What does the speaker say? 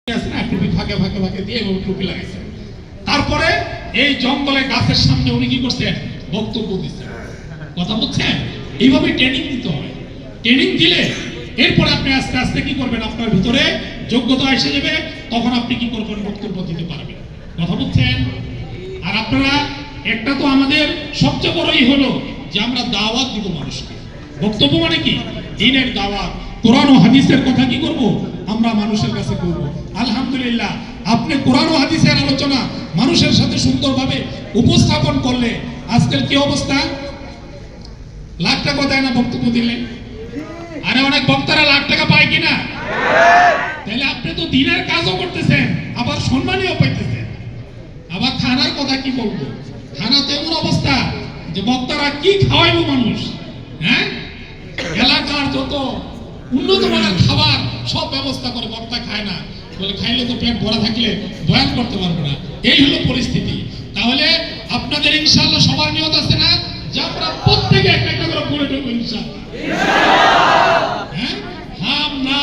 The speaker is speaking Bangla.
টুপি ফাঁকে ফাঁকে ফাঁকে দিয়ে টুপি লাগাইছে। তারপরে এই জঙ্গলে গাছের সামনে উনি কি করছেন? বক্তব্য দিচ্ছেন। কথা বলছেন? এইভাবে ট্রেনিং দিতে হয়। ট্রেনিং দিলে এরপরে আপনি আস্তে আস্তে কি করবেন, আপনার ভিতরে যোগ্যতা এসে যাবে, তখন আপনি কি করবেন? বক্তব্য দিতে পারবেন। কথা বলছেন? আর আপনারা একটা তো আমাদের সবচেয়ে বড়ই হলো যে আমরা দাওয়াত দিব মানুষকে। বক্তব্য মানে কি? দ্বীনের দাওয়াত, কোরআন ও হাদিসের কথা কি করব? আমরা মানুষের কাছে করব। আলহামদুলিল্লাহ, আপনি কোরআন ও হাদিসের আলোচনা মানুষের সাথে সুন্দরভাবে উপস্থাপন করলে আজকাল কি অবস্থা? লাখ টাকা দেয় না বক্তব্য দিলে? আরে অনেক বক্তারা লাখ টাকা পায় কিনা? তাহলে আপনি তো দ্বীনের কাজও করতেছেন, আবার সম্মানীয় পাইতেছেন। আবার থানার কথা কি বলবো? থানাতে এমন অবস্থা যে বক্তারা কি খাওয়াইবো মানুষ, হ্যাঁ? এলাকার যত উন্নত মানের খাবার সব ব্যবস্থা করে, বক্তা খায় না বলে খাইলে তো পেট ভরা থাকলে বয়ান করতে পারবো না। এই হলো পরিস্থিতি। তাহলে আপনাদের ইনশাআল্লাহ সবার নিয়ত আছে